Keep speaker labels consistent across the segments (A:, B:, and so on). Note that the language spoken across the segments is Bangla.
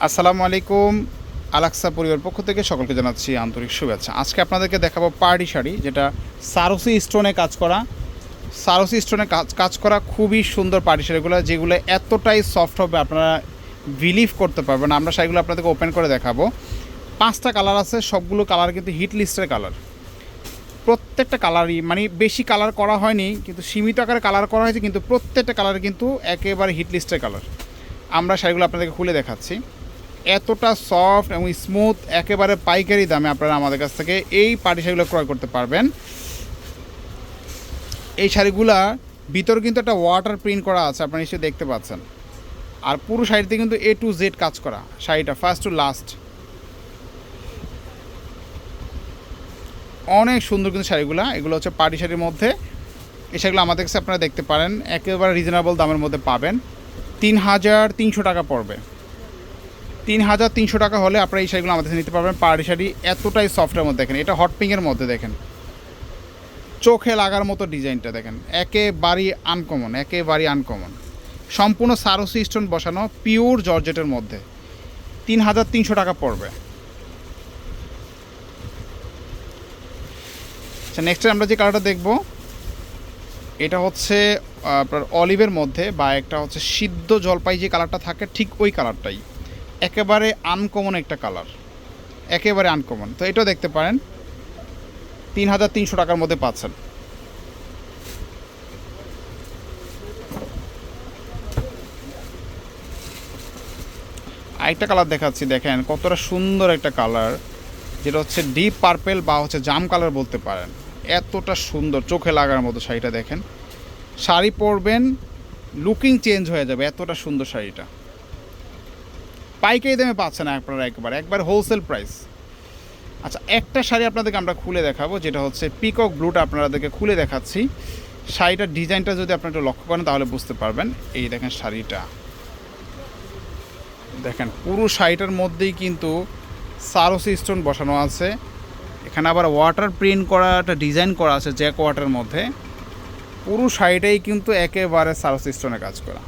A: আসসালামু আলাইকুম। আলাক্সা পরিবার পক্ষ থেকে সকলকে জানাচ্ছি আন্তরিক শুভেচ্ছা। আজকে আপনাদেরকে দেখাবো পার্টি শাড়ি, যেটা সারসি স্টোনে কাজ করা। সারসি স্টোনে কাজ করা খুবই সুন্দর পার্টি শাড়িগুলো, যেগুলো এতটাই সফট হবে আপনারা বিলিভ করতে পারবেন। আমরা শাড়িগুলো আপনাদেরকে ওপেন করে দেখাবো। 5টা কালার আছে, সবগুলো কালার কিন্তু হিট লিস্টের কালার। প্রত্যেকটা কালারই মানে বেশি কালার করা হয়নি, কিন্তু সীমিত আকারে কালার করা হয়েছে, কিন্তু প্রত্যেকটা কালার কিন্তু একেবারে হিট লিস্টের কালার। আমরা শাড়িগুলো আপনাদেরকে খুলে দেখাচ্ছি। এতটা সফট এবং স্মুথ, একেবারে পাইকারি দামে আপনারা আমাদের কাছ থেকে এই পার্টি শাড়িগুলো ক্রয় করতে পারবেন। এই শাড়িগুলা ভিতরে কিন্তু একটা ওয়াটার প্রিন্ট করা আছে, আপনারা নিশ্চয়ই দেখতে পাচ্ছেন। আর পুরো শাড়িতে কিন্তু A to Z কাজ করা, শাড়িটা ফার্স্ট টু লাস্ট। অনেক সুন্দর কিন্তু শাড়িগুলো, এগুলো হচ্ছে পার্টি শাড়ির মধ্যে। এই শাড়িগুলো আমাদের কাছে আপনারা দেখতে পারেন, একেবারে রিজনেবল দামের মধ্যে পাবেন। 3300 টাকা পড়বে। 3300 টাকা হলে আপনারা এই শাড়িগুলো আমাদের নিতে পারবেন। পার্টি শাড়ি এতটাই সফটের মধ্যে, দেখেন এটা হট পিঙ্কের মধ্যে, দেখেন চোখে লাগার মতো ডিজাইনটা, দেখেন একেবারেই আনকমন, একেবারেই আনকমন। সম্পূর্ণ সারসি স্টোন বসানো, পিওর জর্জেটের মধ্যে 3300 টাকা পড়বে। আচ্ছা, নেক্সট আমরা যে কালারটা দেখব, এটা হচ্ছে আপনার অলিভের মধ্যে, বা একটা হচ্ছে সিদ্ধ জলপাই যে কালারটা থাকে, ঠিক ওই কালারটাই। একেবারে আনকমন একটা কালার, একেবারে আনকমন। তো এটাও দেখতে পারেন, 3300 টাকার মধ্যে পাচ্ছেন। আরেকটা কালার দেখাচ্ছি, দেখেন কতটা সুন্দর একটা কালার, যেটা হচ্ছে ডিপ পার্পেল বা হচ্ছে জাম কালার বলতে পারেন। এতটা সুন্দর, চোখে লাগার মতো শাড়িটা দেখেন। শাড়ি পরবেন, লুকিং চেঞ্জ হয়ে যাবে, এতটা সুন্দর শাড়িটা। পাইকারি দামে পাচ্ছেন আপনারা, একবার হোলসেল প্রাইস। আচ্ছা, একটা শাড়ি আপনাদেরকে আমরা খুলে দেখাবো, যেটা হচ্ছে পিকক ব্লুটা আপনাদেরকে খুলে দেখাচ্ছি। শাড়িটার ডিজাইনটা যদি আপনারা একটু লক্ষ্য করেন তাহলে বুঝতে পারবেন। এই দেখেন শাড়িটা, দেখেন পুরো শাড়িটার মধ্যেই কিন্তু সারসি স্টোন বসানো আছে। এখানে আবার ওয়াটার প্রিন্ট করা একটা ডিজাইন করা আছে জ্যাক ওয়াটার মধ্যে। পুরো শাড়িটাই কিন্তু একেবারে সারসি স্টোনে কাজ করা,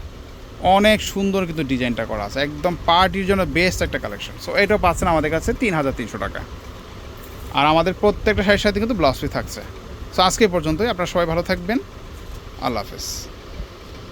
A: অনেক সুন্দর কিন্তু ডিজাইনটা করা আছে, একদম পার্টির জন্য বেস্ট একটা কালেকশন। সো এটা পাচ্ছেন আমাদের কাছে 3300 টাকা। আর আমাদের প্রত্যেকটা শাড়ির সাথে কিন্তু ব্লাউজ পিস থাকছে। সো আজকে পর্যন্তই, আপনারা সবাই ভালো থাকবেন। আল্লাহ হাফেজ।